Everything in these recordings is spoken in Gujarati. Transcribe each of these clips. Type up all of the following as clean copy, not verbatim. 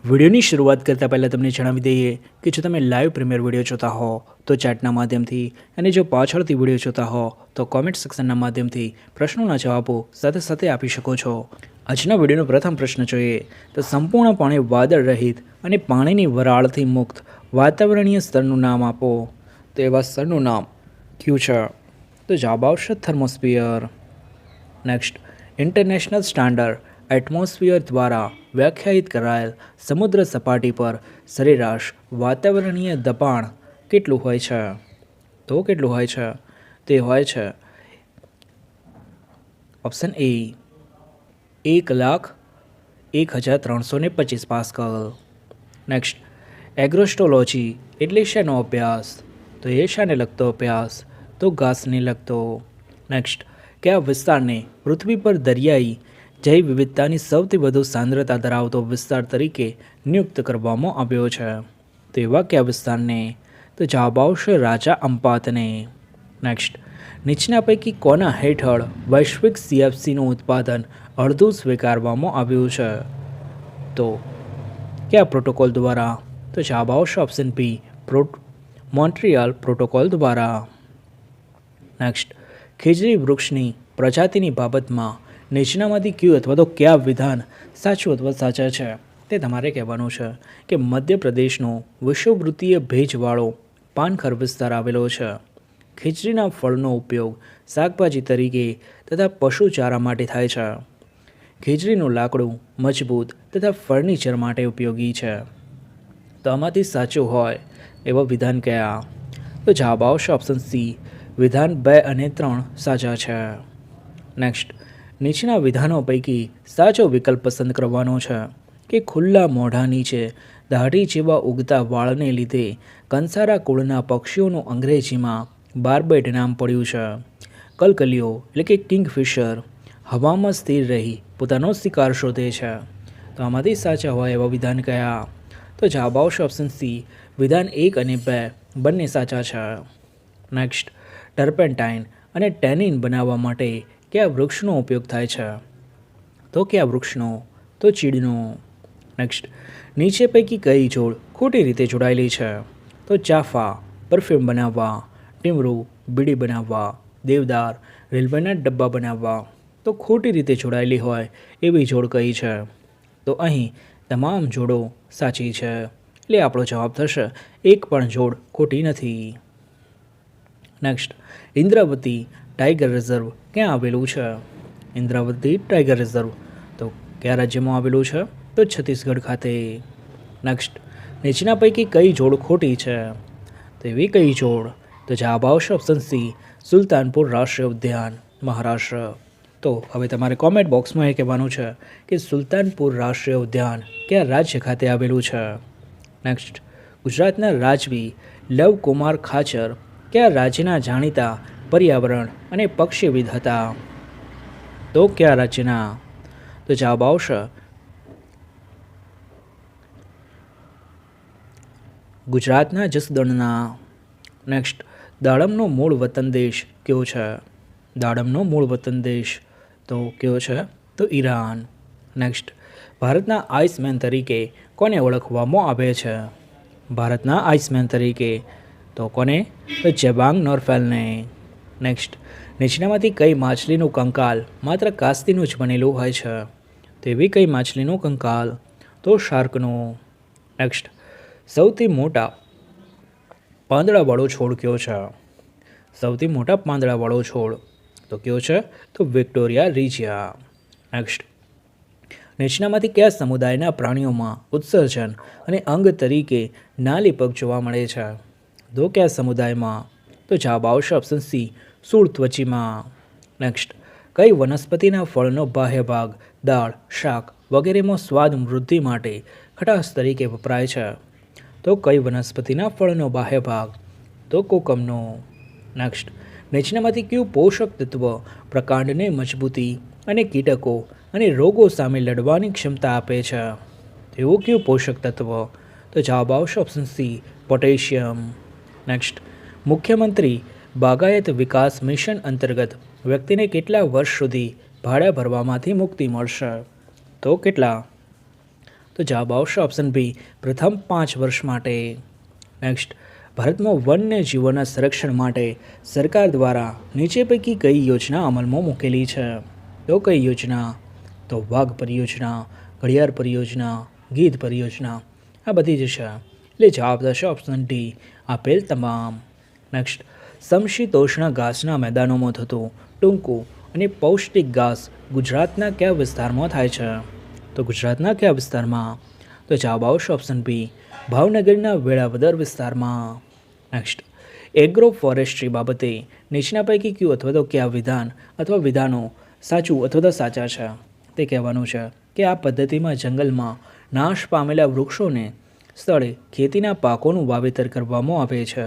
વિડીયોની શરૂઆત કરતાં પહેલાં તમને જણાવી દઈએ કે જો તમે લાઈવ પ્રીમિયર વિડીયો જોતા હો તો ચેટના માધ્યમથી અને જો પાછળથી વિડીયો જોતા હો તો કોમેન્ટ સેક્શનના માધ્યમથી પ્રશ્નોના જવાબો સાથે સાથે આપી શકો છો। આજના વિડીયોનો પ્રથમ પ્રશ્ન જોઈએ તો સંપૂર્ણપણે વાદળ રહિત અને પાણીની વરાળથી મુક્ત વાતાવરણીય સ્તરનું નામ આપો। તો એવા સ્તરનું નામ કયું છે? તો જવાબ આવશે થર્મોસ્ફિયર। નેક્સ્ટ, ઇન્ટરનેશનલ સ્ટાન્ડર્ડ એટમોસ્ફિયર દ્વારા વ્યાખ્યાયિત કરાયેલ સમુદ્ર સપાટી પર સરેરાશ વાતાવરણીય દબાણ કેટલું હોય છે? તો કેટલું હોય છે? તે હોય છે ઓપ્શન એ 1,01,325 પાસ્કલ। નેક્સ્ટ, એગ્રોસ્ટોલોજી એટલે શેનો અભ્યાસ? તો એ શાને લગતો અભ્યાસ? તો ઘાસને લગતો। નેક્સ્ટ, કયા વિસ્તારને પૃથ્વી પર દરિયાઈ જૈવ વિવિધતાની સૌથી વધુ સાંદ્રતા ધરાવતો વિસ્તાર તરીકે નિયુક્ત કરવામાં આવ્યો છે? તો એવા કયા વિસ્તારને? તો જવાબ આવશે રાજા અંપાતને। નેક્સ્ટ, નીચેના પૈકી કોના હેઠળ વૈશ્વિક CFCનું ઉત્પાદન અડધું સ્વીકારવામાં આવ્યું છે? તો કયા પ્રોટોકોલ દ્વારા? તો જવાબ આવશે ઓપ્શન બી મોન્ટ્રિયલ પ્રોટોકોલ દ્વારા। નેક્સ્ટ, ખીજરી વૃક્ષની પ્રજાતિની બાબતમાં નીચેનામાંથી કયું અથવા તો કયા વિધાન સાચું અથવા સાચા છે તે તમારે કહેવાનું છે કે મધ્યપ્રદેશનો વિષુવવૃત્તીય ભેજવાળો પાનખર વિસ્તાર આવેલો છે। ખીજરીના ફળનો ઉપયોગ શાકભાજી તરીકે તથા પશુચારા માટે થાય છે। ખીજરીનું લાકડું મજબૂત તથા ફર્નિચર માટે ઉપયોગી છે। તો આમાંથી સાચું હોય એવા વિધાન કયા? તો જવાબ આવશે ઓપ્શન સી, વિધાન 2 અને 3 સાચા છે। નેક્સ્ટ, નીચેના વિધાનો પૈકી સાચો વિકલ્પ પસંદ કરવાનો છે કે ખુલ્લા મોઢા નીચે દાઢી જેવા ઉગતા વાળને લીધે કંસારા કુળના પક્ષીઓનું અંગ્રેજીમાં બાર્બેટ નામ પડ્યું છે। કલકલિયો એટલે કે કિંગફિશર હવામાં સ્થિર રહી પોતાનો શિકાર શોધે છે। તો આમાંથી સાચા હોય એવા વિધાન કયા? તો જવાબ આવશે ઓપ્શન સી, વિધાન 1 અને 2 બંને સાચા છે। નેક્સ્ટ, ટર્પેન્ટાઇન અને ટેનિન બનાવવા માટે કયા વૃક્ષનો ઉપયોગ થાય છે? તો કયા વૃક્ષનો? તો ચીડનો। નેક્સ્ટ, નીચે પૈકી કઈ જોડ ખોટી રીતે જોડાયેલી છે? તો ચાફા પરફ્યુમ બનાવવા, ટીમરૂ બીડી બનાવવા, દેવદાર રેલવેના ડબ્બા બનાવવા। તો ખોટી રીતે જોડાયેલી હોય એવી જોડ કઈ છે? તો અહીં તમામ જોડો સાચી છે, એટલે આપણો જવાબ થશે એક પણ જોડ ખોટી નથી। નેક્સ્ટ, ઇન્દ્રાવતી ટાઈગર રિઝર્વ ક્યાં આવેલું છે? ઇન્દ્રાવતી ટાઈગર રિઝર્વ તો કયા રાજ્યમાં આવેલું છે? તો છત્તીસગઢ ખાતે। નેક્સ્ટ, નીચેના પૈકી કઈ જોડ ખોટી છે? તો એવી કઈ જોડ? તો જવાબ આવશે ઓપ્શન સી, સુલતાનપુર રાષ્ટ્રીય ઉદ્યાન મહારાષ્ટ્ર। તો હવે તમારે કોમેન્ટ બોક્સમાં એ કહેવાનું છે કે સુલતાનપુર રાષ્ટ્રીય ઉદ્યાન કયા રાજ્ય ખાતે આવેલું છે? નેક્સ્ટ, ગુજરાતના રાજવી લવકુમાર ખાચર કયા રાજ્યના જાણીતા પર્યાવરણ અને પક્ષીવિદ હતા? તો કયા રાજ્યના? તો જવાબ આવશે ગુજરાતના જસદણના। નેક્સ્ટ, દાડમનો મૂળ વતન દેશ કયો છે? દાડમનો મૂળ વતન દેશ તો કયો છે? તો ઈરાન। નેક્સ્ટ, ભારતના આઈસમેન તરીકે કોને ઓળખવામાં આવે છે? ભારતના આઈસમેન તરીકે તો કોને? તો જેબાંગ નોરફેલને। નેક્સ્ટ, નીચેનામાંથી કઈ માછલીનું કંકાલ માત્ર કાસ્તીનું જ બનેલું હોય છે? તો એવી કઈ માછલીનું કંકાલ? તો શાર્કનું। નેક્સ્ટ, સૌથી મોટા પાંદડાવાળો છોડ કયો છે? સૌથી મોટા પાંદડાવાળો છોડ તો કયો છે? તો વિક્ટોરિયા રીજિયા। નેક્સ્ટ, નીચેનામાંથી કયા સમુદાયના પ્રાણીઓમાં ઉત્સર્જન અને અંગ તરીકે નાલી પગ જોવા મળે છે? તો કયા સમુદાયમાં? તો જવાબ આવશે ઓપ્શન સી, શૂળત્વચીમાં। નેક્સ્ટ, કઈ વનસ્પતિના ફળનો બાહ્ય ભાગ દાળ શાક વગેરેમાં સ્વાદ વૃદ્ધિ માટે ખટાશ તરીકે વપરાય છે? તો કઈ વનસ્પતિના ફળનો બાહ્ય ભાગ? તો કોકમનો। નેક્સ્ટ, નીચેનામાંથી કયું પોષક તત્વ પ્રકાંડને મજબૂતી અને કીટકો અને રોગો સામે લડવાની ક્ષમતા આપે છે? તેવું કયું પોષક તત્વ? તો જવાબ આવશે ઓપ્શન સી, પોટેશિયમ। નેક્સ્ટ, મુખ્યમંત્રી બાગાયત વિકાસ મિશન અંતર્ગત વ્યક્તિને કેટલા વર્ષ સુધી ભાડા ભરવામાંથી મુક્તિ મળશે? તો કેટલા? તો જવાબ આવશે ઓપ્શન બી પ્રથમ 5 વર્ષ માટે. નેક્સ્ટ, ભારતમાં વન્ય જીવોના સંરક્ષણ માટે સરકાર દ્વારા નીચે પૈકી કઈ યોજના અમલમાં મૂકેલી છે? તો કઈ યોજના? તો વાઘ પરિયોજના, ઘડિયાળ પરિયોજના, ગીધ પરિયોજના, આ બધી જ છે. એટલે જવાબ થશે ઓપ્શન ડી, આપેલ તમામ. નેક્સ્ટ, સમશીતોષ્ણ ઘાસના મેદાનોમાં થતું ટૂંકું અને પૌષ્ટિક ઘાસ ગુજરાતના કયા વિસ્તારમાં થાય છે? તો ગુજરાતના કયા વિસ્તારમાં? તો જવાબ આવશે ઓપ્શન બી, ભાવનગરના વેળાવદર વિસ્તારમાં. નેક્સ્ટ, એગ્રો ફોરેસ્ટ્રી બાબતે નીચેના પૈકી કયું અથવા તો કયા વિધાન અથવા વિધાનો સાચું અથવા તો સાચા છે? તે કહેવાનું છે કે આ પદ્ધતિમાં જંગલમાં નાશ પામેલા વૃક્ષોને સ્થળે ખેતીના પાકોનું વાવેતર કરવામાં આવે છે.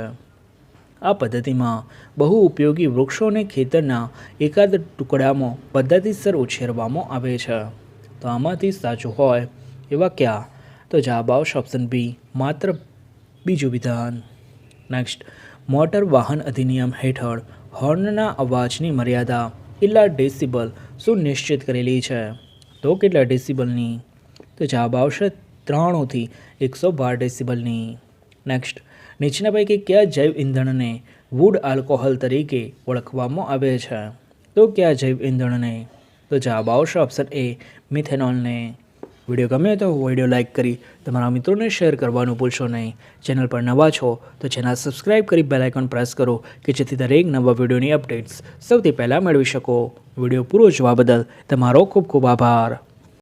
આ પદ્ધતિમાં બહુ ઉપયોગી વૃક્ષોને ખેતરના એકાદ ટુકડામાં પદ્ધતિસર ઉછેરવામાં આવે છે. તો આમાંથી સાચું હોય એવા કયા? તો જવાબ આવશે ઓપ્શન બી, માત્ર બીજું વિધાન. નેક્સ્ટ, મોટર વાહન અધિનિયમ હેઠળ હોર્નના અવાજની મર્યાદા કેટલા ડેસિબલ સુનિશ્ચિત કરેલી છે? તો કેટલા ડેસિબલની? તો જવાબ આવશે 93 થી 112 ડેસિબલની. નેક્સ્ટ, નીચેના પૈકી કયા જૈવ ઇંધણને વુડ આલ્કોહોલ તરીકે ઓળખવામાં આવે છે? તો કયા જૈવ ઇંધણને? તો જવાબ આવશે ઓપ્શન એ, મિથેનોલને. વિડીયો ગમે તો વિડીયો લાઇક કરી તમારા મિત્રોને શેર કરવાનું ભૂલશો નહીં. ચેનલ પર નવા છો તો ચેનલ સબસ્ક્રાઇબ કરી બેલ આઇકોન પ્રેસ કરો કે જેથી દરેક નવા વિડીયોની અપડેટ્સ સૌથી પહેલાં મેળવી શકો. વિડીયો પૂરો જોવા બદલ તમારો ખૂબ ખૂબ આભાર.